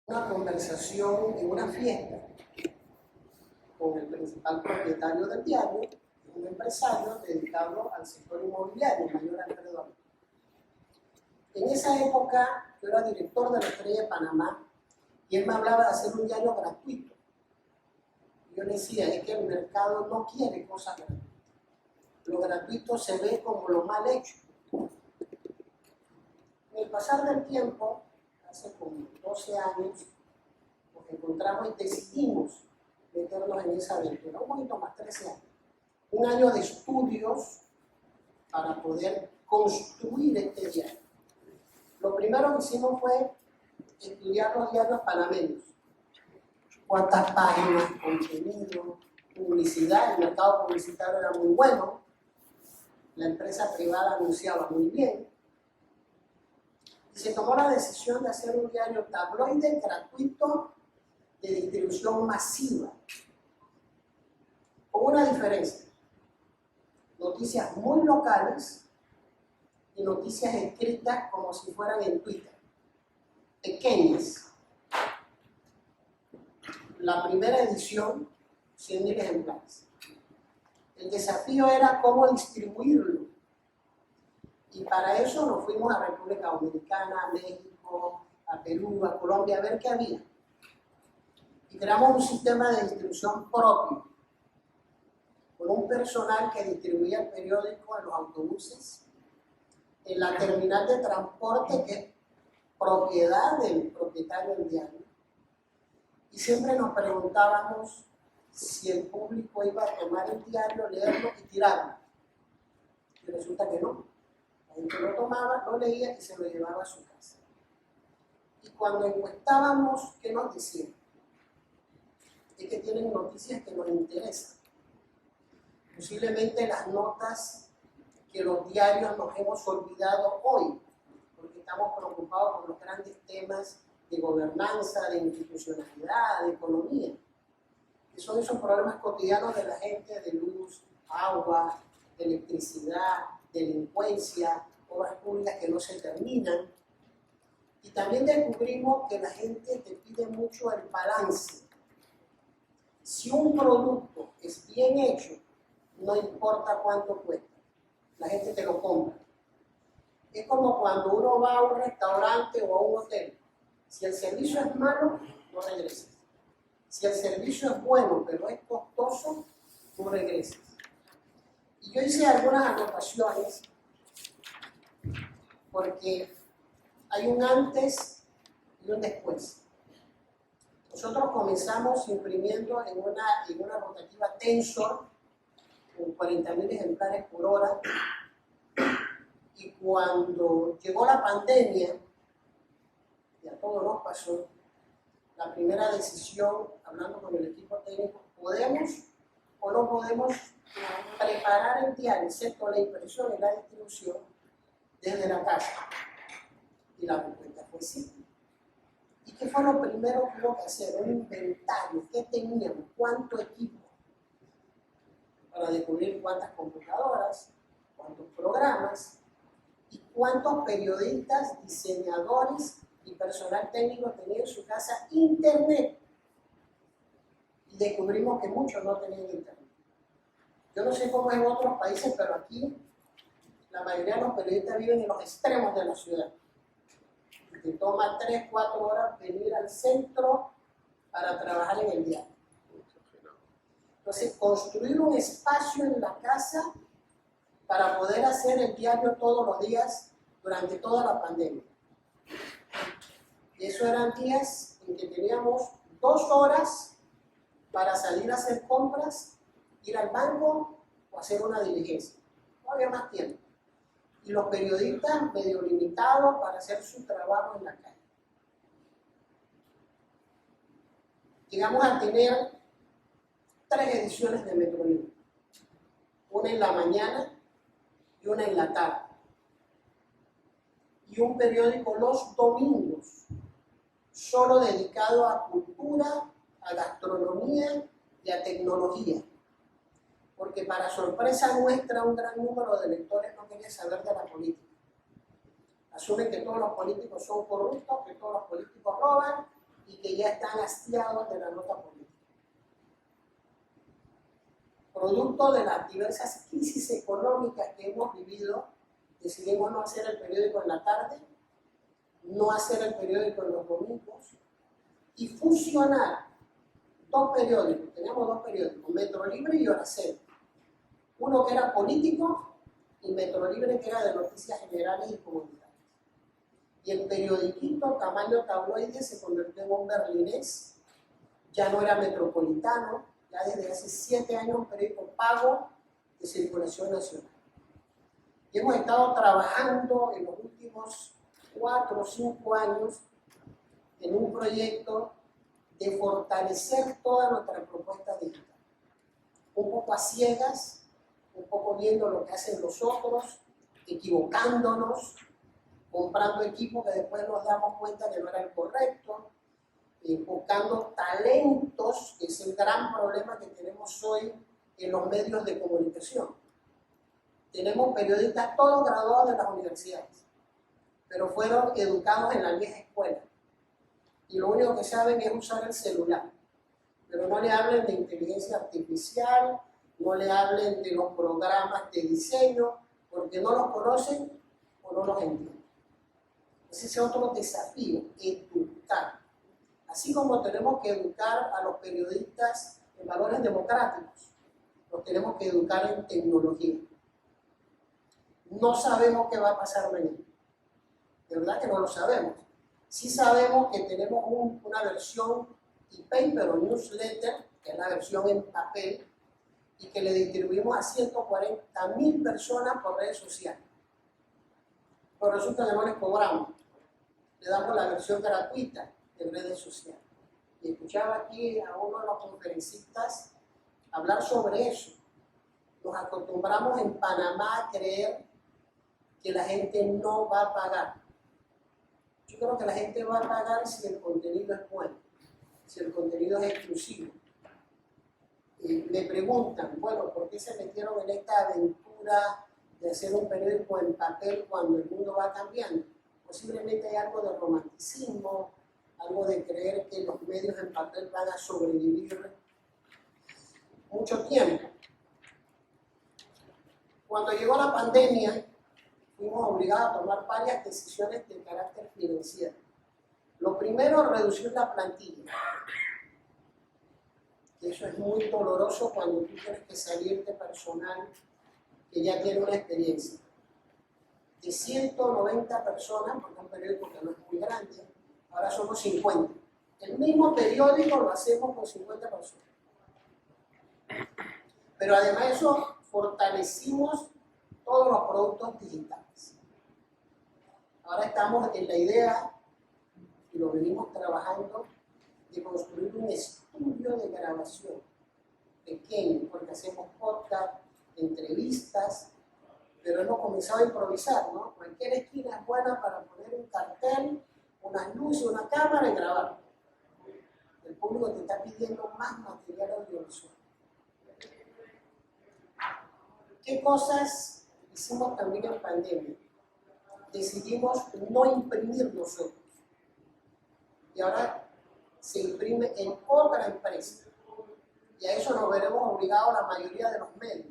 una conversación en una fiesta con el principal propietario del diario, un empresario dedicado al sector inmobiliario, mayor alrededor. En esa época yo era director de la Estrella de Panamá y él me hablaba de hacer un diario gratuito. Yo le decía, es que el mercado no quiere cosas gratuitas. Lo gratuito se ve como lo mal hecho. En el pasar del tiempo, hace como 12 años, nos encontramos y decidimos meternos en esa aventura, un poquito más, 13 años. Un año de estudios para poder construir este diario. Lo primero que hicimos fue estudiar los diarios panameños. Cuántas páginas, contenido, publicidad, el mercado publicitario era muy bueno, la empresa privada anunciaba muy bien, y se tomó la decisión de hacer un diario tabloide gratuito de distribución masiva, con una diferencia: noticias muy locales y noticias escritas como si fueran en Twitter, pequeñas. La primera edición, 100.000 ejemplares. El desafío era cómo distribuirlo. Y para eso nos fuimos a República Dominicana, a México, a Perú, a Colombia, a ver qué había. Y creamos un sistema de distribución propio, con un personal que distribuía el periódico en los autobuses, en la terminal de transporte, que es propiedad del propietario del diario. Y siempre nos preguntábamos si el público iba a tomar el diario, leerlo y tirarlo. Y resulta que no. La gente lo tomaba, lo leía y se lo llevaba a su casa. Y cuando encuestábamos, ¿qué nos decían? Es que tienen noticias que nos interesan. Posiblemente las notas que los diarios nos hemos olvidado hoy, porque estamos preocupados por los grandes temas de gobernanza, de institucionalidad, de economía, que son esos problemas cotidianos de la gente, de luz, agua, de electricidad, delincuencia, obras públicas que no se terminan. Y también descubrimos que la gente te pide mucho el balance. Si un producto es bien hecho, no importa cuánto cuesta, la gente te lo compra. Es como cuando uno va a un restaurante o a un hotel. Si el servicio es malo, no regresas. Si el servicio es bueno, pero es costoso, tú regresas. Y yo hice algunas anotaciones porque hay un antes y un después. Nosotros comenzamos imprimiendo en una rotativa Tensor con 40.000 ejemplares por hora, y cuando llegó la pandemia, y a todos nos pasó, la primera decisión, hablando con el equipo técnico, ¿podemos o no podemos preparar el diario, excepto la impresión y la distribución, desde la casa? Y la respuesta fue sí. ¿Y qué fue lo primero que hubo que hacer? Un inventario. ¿Qué teníamos? ¿Cuánto equipo? Para descubrir cuántas computadoras, cuántos programas y cuántos periodistas, diseñadores y personal técnico tenía en su casa internet. Y descubrimos que muchos no tenían internet. Yo no sé cómo es en otros países, pero aquí la mayoría de los periodistas viven en los extremos de la ciudad. Te toma 3-4 horas venir al centro para trabajar en el diario. Entonces, construir un espacio en la casa para poder hacer el diario todos los días durante toda la pandemia. Y eso eran días en que teníamos 2 horas para salir a hacer compras, ir al banco o hacer una diligencia. No había más tiempo. Y los periodistas medio limitados para hacer su trabajo en la calle. Llegamos a tener 3 ediciones de Metrolínea. Una en la mañana y una en la tarde. Y un periódico los domingos, solo dedicado a cultura, a gastronomía y a tecnología. Porque para sorpresa nuestra, un gran número de lectores no quería saber de la política. Asumen que todos los políticos son corruptos, que todos los políticos roban y que ya están hastiados de la nota política. Producto de las diversas crisis económicas que hemos vivido, decidimos no hacer el periódico en la tarde, no hacer el periódico en los domingos y fusionar dos periódicos. Teníamos dos periódicos, Metro Libre y Hora Cero. Uno que era político y Metro Libre que era de noticias generales y comunitarias. Y el periodiquito tamaño tabloide se convirtió en un berlinés, ya no era metropolitano, ya desde hace 7 años un periódico pago de circulación nacional. Y hemos estado trabajando en los últimos 4 o 5 años en un proyecto de fortalecer toda nuestra propuesta digital. Un poco a ciegas, un poco viendo lo que hacen los otros, equivocándonos, comprando equipos que después nos damos cuenta que no era el correcto, buscando talentos, que es el gran problema que tenemos hoy en los medios de comunicación. Tenemos periodistas todos graduados de las universidades, pero fueron educados en la vieja escuela. Y lo único que saben es usar el celular. Pero no le hablen de inteligencia artificial, no le hablen de los programas de diseño, porque no los conocen o no los entienden. Ese es otro desafío, educar. Así como tenemos que educar a los periodistas en valores democráticos, los tenemos que educar en tecnología. No sabemos qué va a pasar mañana. De verdad que no lo sabemos. Sí sabemos que tenemos una versión e-paper o newsletter, que es la versión en papel, y que le distribuimos a 140.000 personas por redes sociales. Pero resulta que no les cobramos. Le damos la versión gratuita en redes sociales. Y escuchaba aquí a uno de los conferencistas hablar sobre eso. Nos acostumbramos en Panamá a creer que la gente no va a pagar. Yo creo que la gente va a pagar si el contenido es bueno, si el contenido es exclusivo. Me preguntan, bueno, ¿por qué se metieron en esta aventura de hacer un periódico en papel cuando el mundo va cambiando? Posiblemente hay algo de romanticismo, algo de creer que los medios en papel van a sobrevivir mucho tiempo. Cuando llegó la pandemia, fuimos obligados a tomar varias decisiones de carácter financiero. Lo primero, reducir la plantilla. Eso es muy doloroso cuando tú tienes que salir de personal que ya tiene una experiencia. De 190 personas, porque es un periódico que no es muy grande, ahora somos 50. El mismo periódico lo hacemos con 50 personas. Pero además de eso, fortalecimos todos los productos digitales. Ahora estamos en la idea, y lo venimos trabajando, de construir un estudio de grabación pequeño, porque hacemos podcast, entrevistas, pero hemos comenzado a improvisar, ¿no? Cualquier esquina es buena para poner un cartel, unas luces, una cámara y grabar. El público te está pidiendo más material audiovisual. ¿Qué cosas hicimos también en pandemia? Decidimos no imprimir nosotros. Y ahora se imprime en otra empresa. Y a eso nos veremos obligados la mayoría de los medios,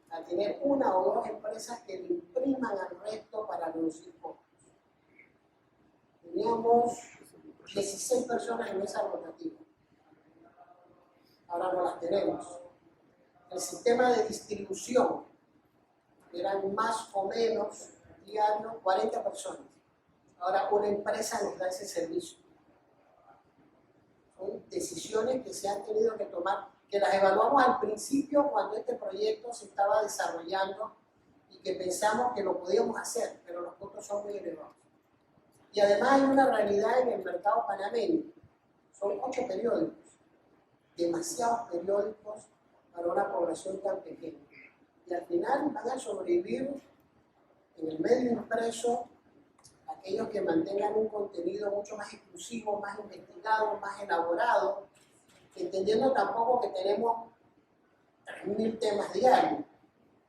a tener una o dos empresas que le impriman al resto para reducir costos. Teníamos 16 personas en esa rotativa. Ahora no las tenemos. El sistema de distribución eran más o menos diarios 40 personas. Ahora una empresa nos da ese servicio. Son decisiones que se han tenido que tomar, que las evaluamos al principio cuando este proyecto se estaba desarrollando y que pensamos que lo podíamos hacer, pero los costos son muy elevados. Y además hay una realidad en el mercado panameño. Son 8 periódicos, demasiados periódicos para una población tan pequeña. Y al final van a sobrevivir en el medio impreso aquellos que mantengan un contenido mucho más exclusivo, más investigado, más elaborado, entendiendo tampoco que tenemos 3.000 temas diarios.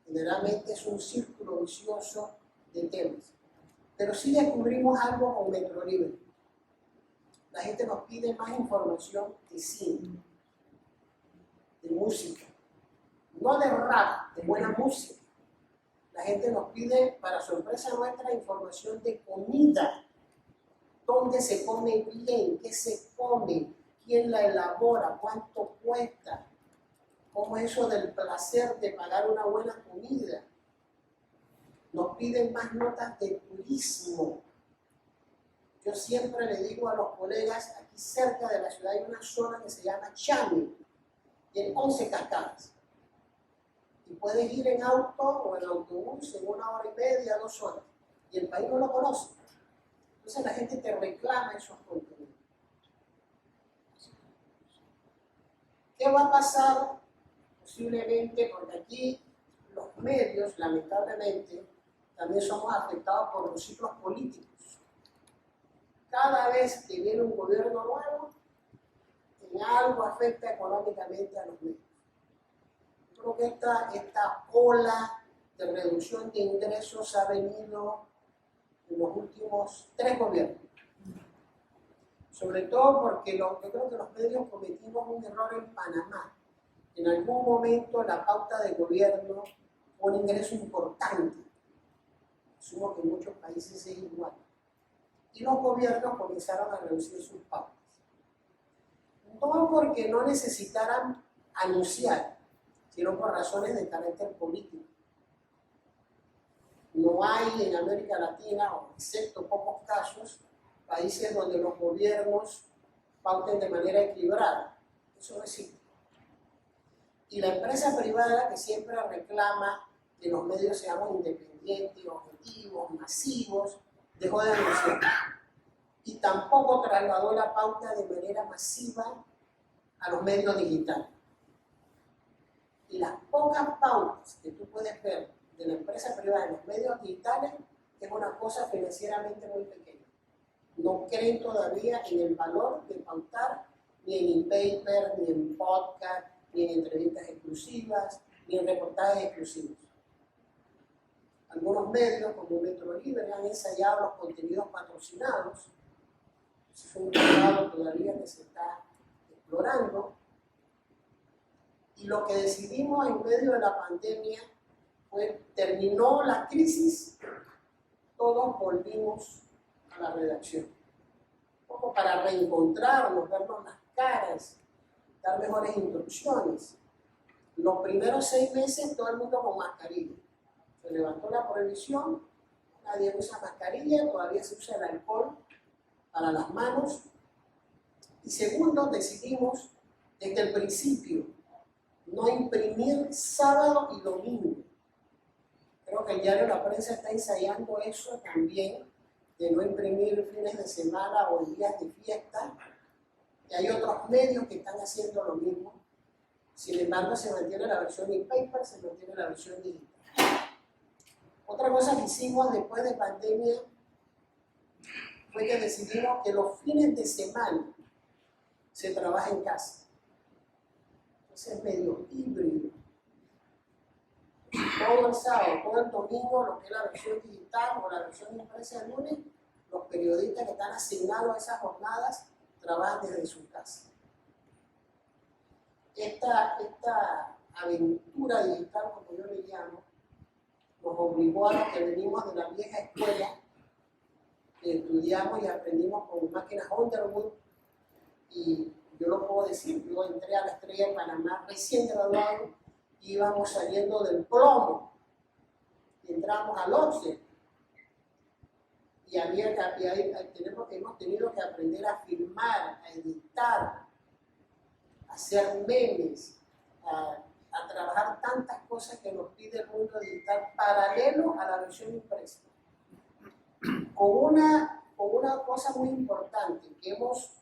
Generalmente es un círculo vicioso de temas. Pero sí descubrimos algo con Metro Libre. La gente nos pide más información de cine, de música, no de rap, de buena música. La gente nos pide, para sorpresa nuestra, información de comida. ¿Dónde se come bien? ¿Qué se come? ¿Quién la elabora? ¿Cuánto cuesta? ¿Cómo es eso del placer de pagar una buena comida? Nos piden más notas de turismo. Yo siempre le digo a los colegas, aquí cerca de la ciudad hay una zona que se llama Chami, tiene 11 cascadas. Y puedes ir en auto o en autobús en 1 hora y media, 2 horas. Y el país no lo conoce. Entonces la gente te reclama esos contenidos. ¿Qué va a pasar? Posiblemente, porque aquí los medios, lamentablemente, también somos afectados por los ciclos políticos. Cada vez que viene un gobierno nuevo, en algo afecta económicamente a los medios. Yo creo que esta ola de reducción de ingresos ha venido en los últimos 3 gobiernos. Sobre todo porque yo creo que los medios cometimos un error en Panamá. En algún momento la pauta de gobierno fue un ingreso importante. Asumo que en muchos países es igual. Y los gobiernos comenzaron a reducir sus pautas. No porque no necesitaran anunciar, sino por razones de carácter político. No hay en América Latina, o excepto pocos casos, países donde los gobiernos pauten de manera equilibrada. Eso no existe. Y la empresa privada, que siempre reclama que los medios seamos independientes, objetivos, masivos, dejó de anunciar. Y tampoco trasladó la pauta de manera masiva a los medios digitales. Y las pocas pautas que tú puedes ver de la empresa privada en los medios digitales es una cosa financieramente muy pequeña. No creen todavía en el valor de pautar ni en e-paper, ni en podcast, ni en entrevistas exclusivas, ni en reportajes exclusivos. Algunos medios, como Metro Libre, han ensayado los contenidos patrocinados. Es un mercado todavía que se está explorando. Y lo que decidimos en medio de la pandemia fue, terminó la crisis, todos volvimos a la redacción. Un poco para reencontrarnos, vernos las caras, dar mejores instrucciones. Los primeros 6 meses todo el mundo con mascarilla. Se levantó la prohibición, nadie usa mascarilla, todavía se usa el alcohol para las manos. Y segundo, decidimos desde el principio no imprimir sábado y domingo. Creo que el diario La Prensa está ensayando eso también, de no imprimir fines de semana o días de fiesta. Y hay otros medios que están haciendo lo mismo. Sin embargo, se mantiene la versión e-paper, se mantiene la versión digital. Otra cosa que hicimos después de pandemia fue que decidimos que los fines de semana se trabaja en casa. Entonces es medio híbrido. Todo el sábado, todo el domingo, lo que es la versión digital o la versión impresa el lunes, los periodistas que están asignados a esas jornadas trabajan desde su casa. Esta aventura digital, como yo le llamo, nos obligó a los que venimos de la vieja escuela, que estudiamos y aprendimos con máquinas Underwood, y yo lo puedo decir, yo entré a la Estrella de Panamá recién graduado, íbamos saliendo del plomo, y entramos al Oxford, y hemos tenido que aprender a filmar, a editar, a hacer memes, a trabajar tantas cosas que nos pide el mundo digital paralelo a la versión impresa. Con una cosa muy importante que hemos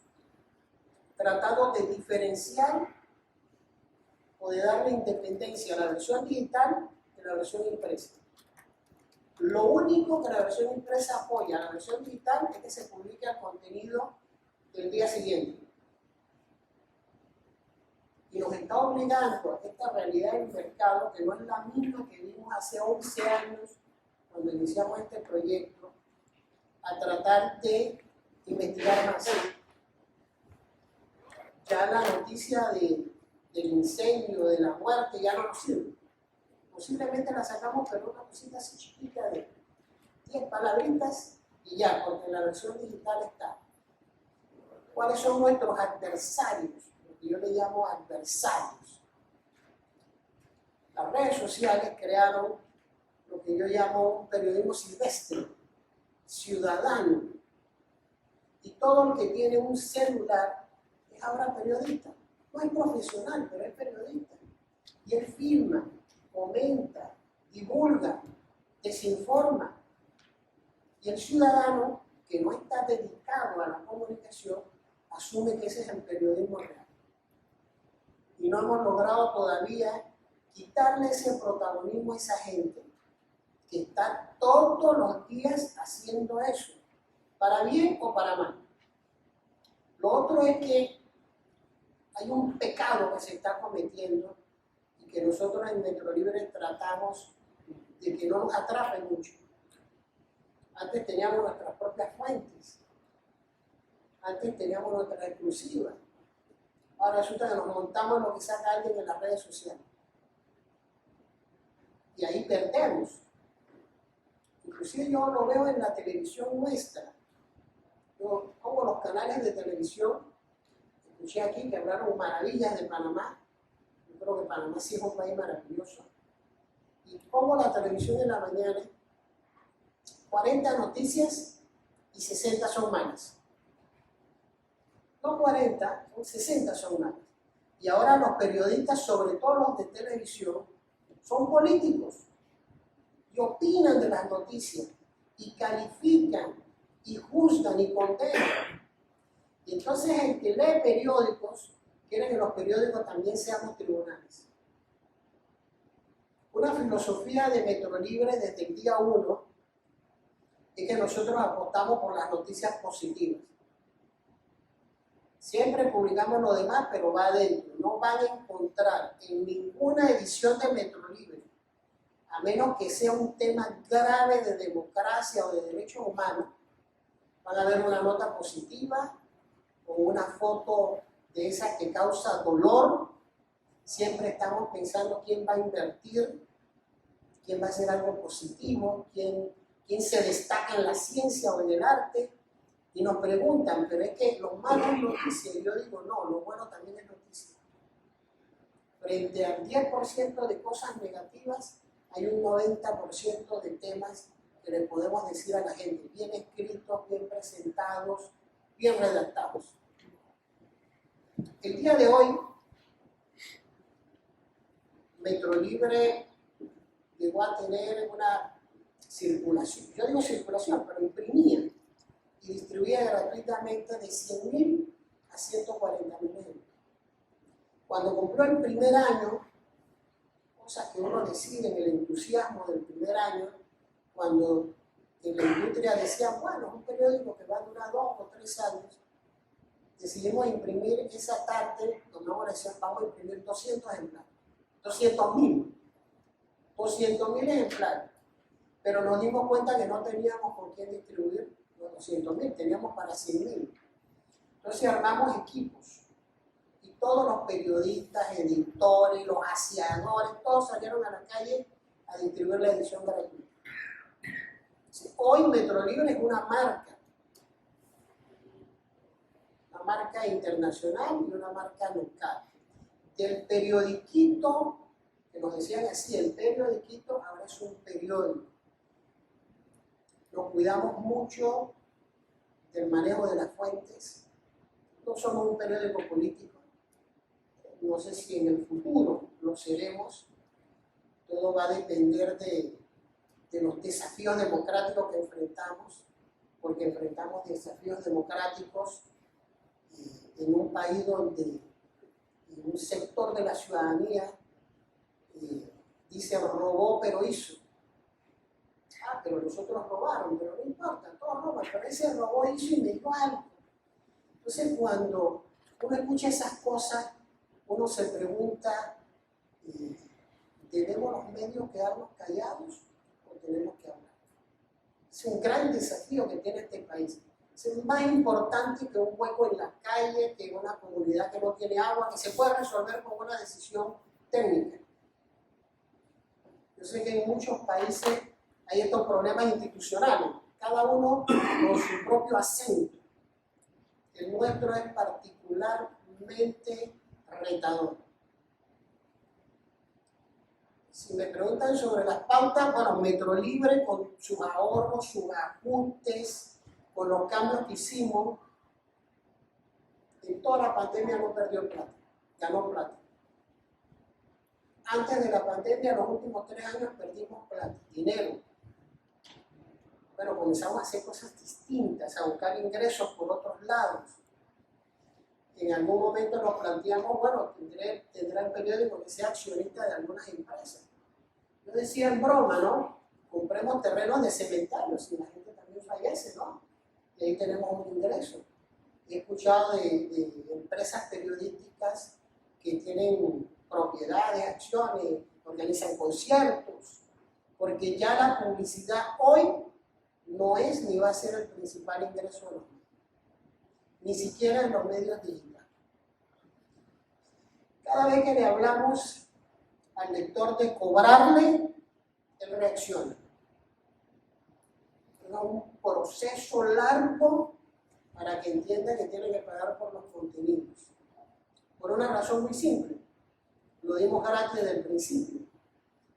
tratado de diferenciar o de darle independencia a la versión digital de la versión impresa. Lo único que la versión impresa apoya a la versión digital es que se publique el contenido del día siguiente. Y nos está obligando a esta realidad del mercado, que no es la misma que vimos hace 11 años cuando iniciamos este proyecto, a tratar de investigar más, ya la noticia del incendio, de la muerte, ya no nos sirve. Posiblemente la sacamos, pero una cosita así chiquita de 10 palabritas y ya, porque en la versión digital está. ¿Cuáles son nuestros adversarios? Lo que yo le llamo adversarios. Las redes sociales crearon lo que yo llamo un periodismo silvestre, ciudadano. Y todo el que tiene un celular es ahora periodista. No es profesional, pero es periodista. Y él filma, comenta, divulga, desinforma. Y el ciudadano que no está dedicado a la comunicación asume que ese es el periodismo real. Y no hemos logrado todavía quitarle ese protagonismo a esa gente que está todos los días haciendo eso, para bien o para mal. Lo otro es que hay un pecado que se está cometiendo y que nosotros en Metro Libre tratamos de que no nos atrape mucho. Antes teníamos nuestras propias fuentes, antes teníamos nuestras exclusivas. Ahora resulta que nos montamos lo que saca alguien en las redes sociales. Y ahí perdemos. Inclusive yo lo veo en la televisión nuestra. Yo pongo los canales de televisión, escuché aquí que hablaron maravillas de Panamá. Yo creo que Panamá sí es un país maravilloso. Y pongo la televisión en la mañana, 40 noticias y 60 son malas. No 40, 60 son malas. Y ahora los periodistas, sobre todo los de televisión, son políticos y opinan de las noticias y califican y juzgan y condenan. Y entonces el que lee periódicos quiere que los periódicos también seamos tribunales. Una filosofía de Metro Libre desde el día 1 es que nosotros apostamos por las noticias positivas. Siempre publicamos lo demás, pero va adentro. No van a encontrar en ninguna edición de Metro Libre, a menos que sea un tema grave de democracia o de derechos humanos, van a ver una nota positiva o una foto de esa que causa dolor. Siempre estamos pensando quién va a invertir, quién va a hacer algo positivo, quién se destaca en la ciencia o en el arte. Y nos preguntan, pero es que lo malo es noticia. Y yo digo, no, lo bueno también es noticia. Frente al 10% de cosas negativas, hay un 90% de temas que le podemos decir a la gente, bien escritos, bien presentados, bien redactados. El día de hoy, Metro Libre llegó a tener una circulación. Yo digo circulación, pero imprimía y distribuía gratuitamente de 100.000 a 140.000 euros. Cuando cumplió el primer año, cosas que uno decide en el entusiasmo del primer año, cuando en la industria decían, bueno, es un periódico que va a durar 2 o 3 años, decidimos imprimir esa tarde, tomamos la decisión, vamos a imprimir 200 ejemplares, 200.000 ejemplares, pero nos dimos cuenta que no teníamos con quién distribuir los 200.000, teníamos para 100.000. Entonces armamos equipos y todos los periodistas, editores, los aseadores, todos salieron a la calle a distribuir la edición gratuita. Hoy Metro Libre es una marca internacional y una marca local. Del periodiquito, que nos decían así, el periodiquito ahora es un periódico. Nos cuidamos mucho del manejo de las fuentes. No somos un periódico político. No sé si en el futuro lo seremos. Todo va a depender de los desafíos democráticos que enfrentamos, porque enfrentamos desafíos democráticos en un país donde un sector de la ciudadanía dice robó pero hizo. Pero los otros robaron, pero no importa, todos roban, pero ese robó, hizo y me dio algo. Entonces cuando uno escucha esas cosas, uno se pregunta, ¿debemos los medios quedarnos callados o tenemos que hablar? Es un gran desafío que tiene este país. Es más importante que un hueco en la calle, que una comunidad que no tiene agua, que se puede resolver con una decisión técnica. Yo sé que en muchos países hay estos problemas institucionales, cada uno con su propio acento. El nuestro es particularmente retador. Si me preguntan sobre las pautas, bueno, Metrolibre con sus ahorros, sus ajustes, con los cambios que hicimos, en toda la pandemia no perdió plata, ganó plata. Antes de la pandemia, los últimos 3 años perdimos plata, dinero. Bueno, comenzamos a hacer cosas distintas, a buscar ingresos por otros lados. En algún momento nos planteamos, bueno, tendrá el periódico que sea accionista de algunas empresas. Yo decía en broma, ¿no? Compremos terrenos de cementarios y la gente también fallece, ¿no? Y ahí tenemos un ingreso. He escuchado de empresas periodísticas que tienen propiedades, acciones, organizan conciertos, porque ya la publicidad hoy no es ni va a ser el principal ingreso de los medios, ni siquiera en los medios digitales. Cada vez que le hablamos al lector de cobrarle, él reacciona. Es un proceso largo para que entienda que tiene que pagar por los contenidos. Por una razón muy simple. Lo dimos gratis desde el principio.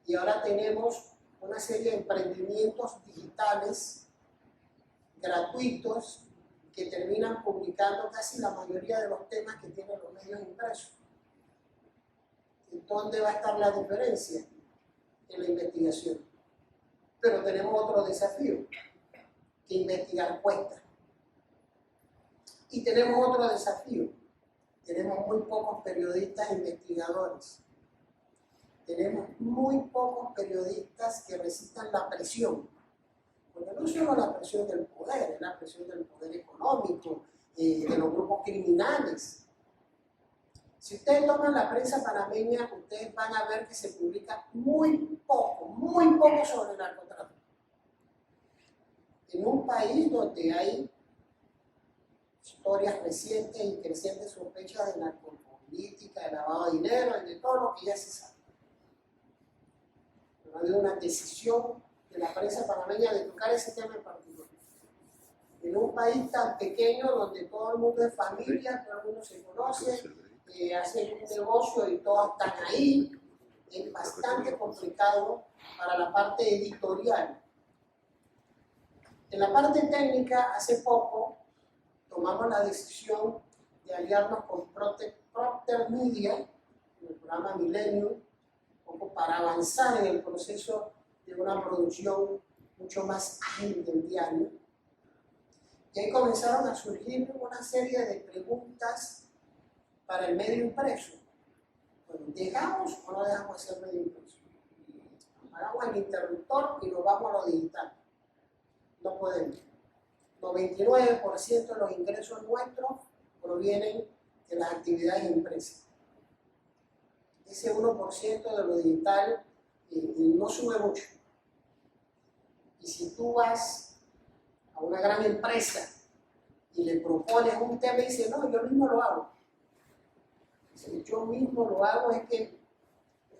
Y ahora tenemos una serie de emprendimientos digitales gratuitos que terminan publicando casi la mayoría de los temas que tienen los medios impresos. ¿Dónde va a estar la diferencia? En la investigación. Pero tenemos otro desafío, que investigar cuesta. Y tenemos otro desafío, tenemos muy pocos periodistas investigadores. Tenemos muy pocos periodistas que resistan la presión. Porque no solo la presión del poder, es la presión del poder económico, de los grupos criminales. Si ustedes toman la prensa panameña, ustedes van a ver que se publica muy poco sobre el narcotráfico. En un país donde hay historias recientes y crecientes sospechas de narcopolítica, de lavado de dinero y de todo lo que ya se sabe. Pero ha habido una decisión de la prensa panameña de tocar ese tema en particular. En un país tan pequeño donde todo el mundo es familia, todo el mundo se conoce, hacen un negocio y todos están ahí, es bastante complicado para la parte editorial. En la parte técnica, hace poco tomamos la decisión de aliarnos con Procter Media, en el programa Millennium, un poco para avanzar en el proceso de una producción mucho más ágil del diario. Y ahí comenzaron a surgir una serie de preguntas para el medio impreso. Bueno, ¿dejamos o no dejamos hacer medio impreso? Hagamos el interruptor y nos vamos a lo digital. No podemos. 99% de los ingresos nuestros provienen de las actividades impresas. Ese 1% de lo digital no sube mucho. Y si tú vas a una gran empresa y le propones un tema y dices, no, yo mismo lo hago. Si yo mismo lo hago es que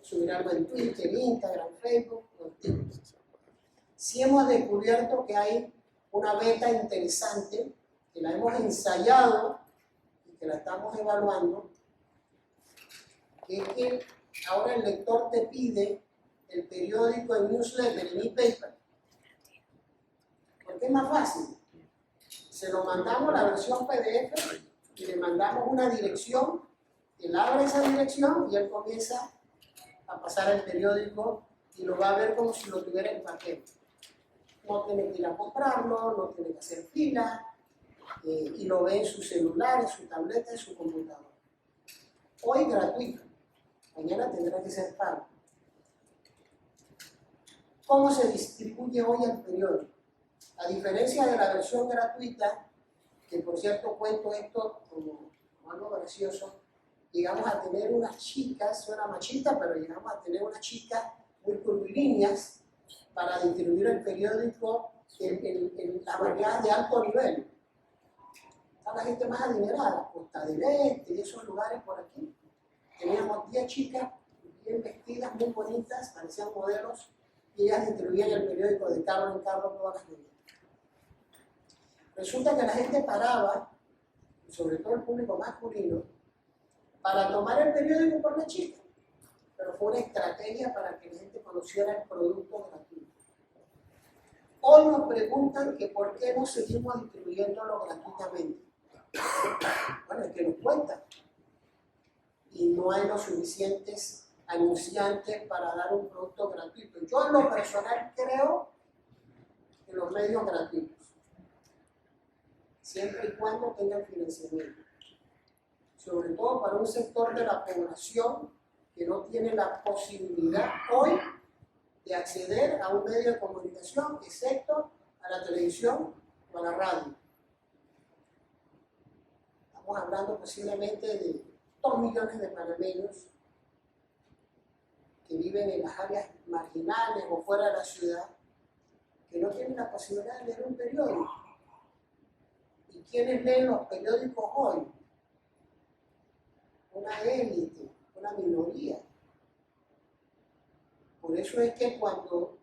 subir algo en Twitter, Instagram, Facebook, TikTok. Sí hemos descubierto que hay una beta interesante, que la hemos ensayado y que la estamos evaluando, que es que ahora el lector te pide el periódico, el newsletter, el e-paper. Porque es más fácil. Se lo mandamos la versión PDF y le mandamos una dirección, él abre esa dirección y él comienza a pasar el periódico y lo va a ver como si lo tuviera en papel. No tiene que ir a comprarlo, no tiene que hacer fila, y lo ve en su celular, en su tableta, en su computadora. Hoy gratuito, mañana tendrá que ser pago. ¿Cómo se distribuye hoy el periódico? A diferencia de la versión gratuita, que por cierto cuento esto como algo gracioso, llegamos a tener unas chicas, suena machista, pero llegamos a tener unas chicas muy curvilíneas para distribuir el periódico en las variedades de alto nivel. está la gente más adinerada, Costa del Este y esos lugares por aquí. Teníamos 10 chicas bien vestidas, muy bonitas, parecían modelos, y ellas distribuían el periódico de carro en carro todas las mañanas. Resulta que la gente paraba, sobre todo el público masculino, para tomar el periódico por la chica, pero fue una estrategia para que la gente conociera el producto gratuito. Hoy nos preguntan que por qué no seguimos distribuyéndolo gratuitamente. Bueno, es que nos cuesta y no hay los suficientes anunciantes para dar un producto gratuito. Yo en lo personal creo en los medios gratuitos, siempre y cuando tengan financiamiento, sobre todo para un sector de la población que no tiene la posibilidad hoy de acceder a un medio de comunicación, excepto a la televisión o a la radio. Estamos hablando posiblemente de 2 millones de panameños que viven en las áreas marginales o fuera de la ciudad, que no tienen la posibilidad de leer un periódico. ¿Y quiénes leen los periódicos hoy? Una élite, una minoría. Por eso es que cuando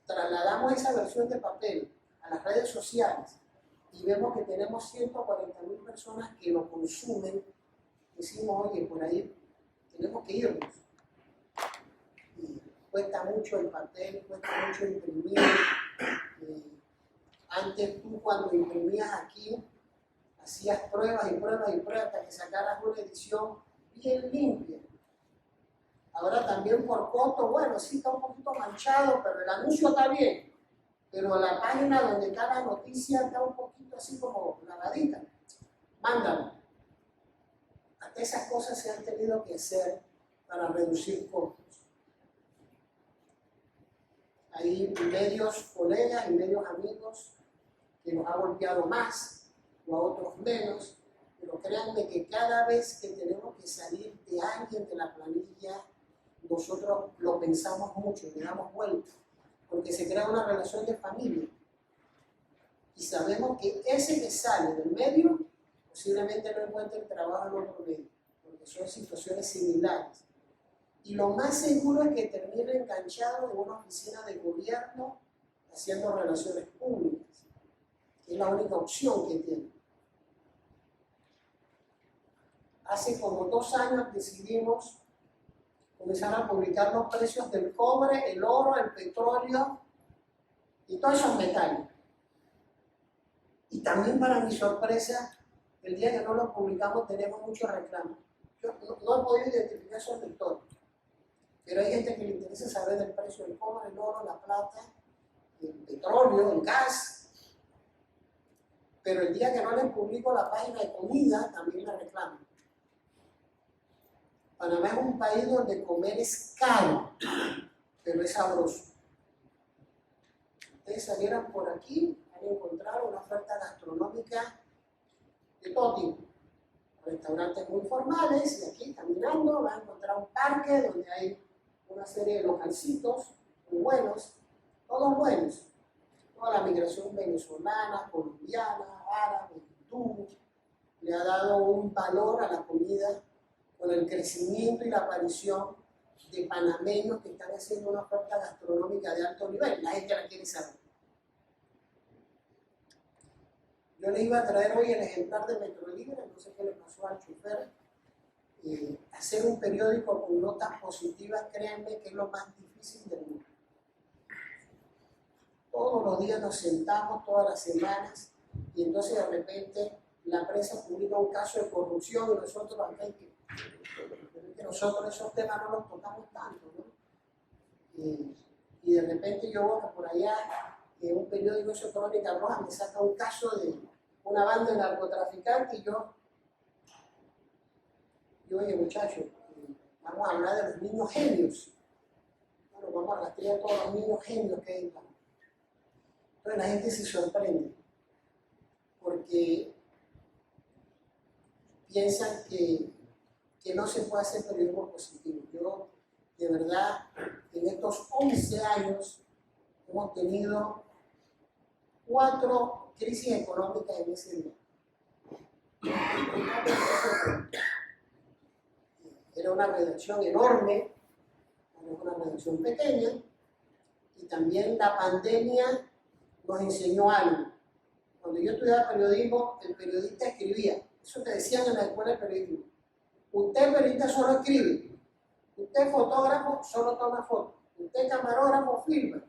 trasladamos esa versión de papel a las redes sociales y vemos que tenemos 140.000 personas que lo consumen, decimos, oye, por ahí tenemos que irnos. Y cuesta mucho el papel, cuesta mucho imprimir. Antes tú cuando imprimías aquí, hacías pruebas y pruebas y pruebas hasta que sacaras una edición bien limpia. Ahora también por costo, bueno, sí está un poquito manchado, pero el anuncio está bien. Pero la página donde está la noticia está un poquito así como lavadita. Mándalo. Hasta esas cosas se han tenido que hacer para reducir costos. Hay medios colegas y medios amigos que nos ha golpeado más o a otros menos, pero créanme que cada vez que tenemos que salir de alguien de la planilla, nosotros lo pensamos mucho, le damos vuelta, porque se crea una relación de familia. Y sabemos que ese que sale del medio posiblemente no encuentre el trabajo en otro medio, porque son situaciones similares. Y lo más seguro es que termine enganchado en una oficina de gobierno haciendo relaciones públicas, que es la única opción que tiene. Hace como 2 años decidimos comenzar a publicar los precios del cobre, el oro, el petróleo y todos esos metales. Y también, para mi sorpresa, el día que no lo publicamos tenemos muchos reclamos. Yo no he podido identificar esos lectores, pero hay gente que le interesa saber del precio del cobre, el oro, la plata, el petróleo, el gas. Pero el día que no les publico la página de comida, también la reclaman. Panamá es un país donde comer es caro, pero es sabroso. Ustedes salieran por aquí, van a encontrar una oferta gastronómica de todo tipo. Restaurantes muy formales, y aquí caminando van a encontrar un parque donde hay una serie de localcitos muy buenos, todos buenos. Toda la migración venezolana, colombiana, árabe, hindú, le ha dado un valor a la comida con el crecimiento y la aparición de panameños que están haciendo una oferta gastronómica de alto nivel. La gente la quiere saber. Yo les iba a traer hoy el ejemplar de Metrolibre, no sé qué le pasó al chofer. Hacer un periódico con notas positivas, créanme que es lo más difícil del mundo. Todos los días nos sentamos, todas las semanas, y entonces de repente la prensa publica un caso de corrupción y nosotros acá hay que nosotros esos temas no los tocamos tanto, ¿no? Y de repente yo veo por allá un periódico de Crónica Roja me saca un caso de una banda de narcotraficantes y yo oye muchachos, vamos a hablar de los niños genios. Bueno, vamos a rastrear todos los niños genios que hay. Entonces la gente se sorprende porque piensan que no se puede hacer periodismo positivo. Yo, de verdad, en estos 11 años hemos tenido 4 crisis económicas en ese día. Era una redacción enorme, era una redacción pequeña, y también la pandemia nos enseñó algo. Cuando yo estudiaba periodismo, el periodista escribía. Eso te decían en la escuela de periodismo. Usted periodista solo escribe. Usted fotógrafo solo toma fotos. Usted camarógrafo filma.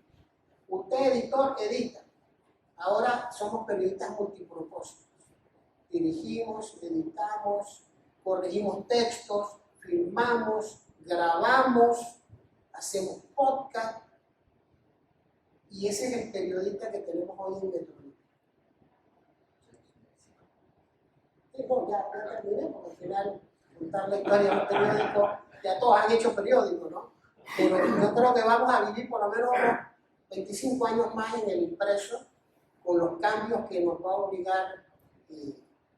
Usted editor edita. Ahora somos periodistas multipropósitos. Dirigimos, editamos, corregimos textos, filmamos, grabamos, hacemos podcast. Y ese es el periodista que tenemos hoy en Metropolitana. Sí, no, ya terminé, porque al final contar la historia de un periódico, ya todos han hecho periódico, ¿no? Pero yo creo que vamos a vivir por lo menos unos 25 años más en el impreso, con los cambios que nos va a obligar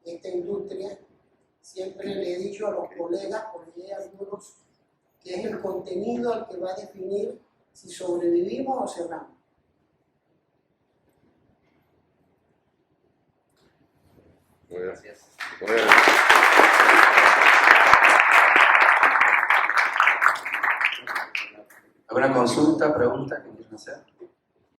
esta industria. Siempre le he dicho a los colegas, porque hay algunos, que es el contenido el que va a definir si sobrevivimos o cerramos. Gracias. ¿Alguna consulta, pregunta que quieran hacer?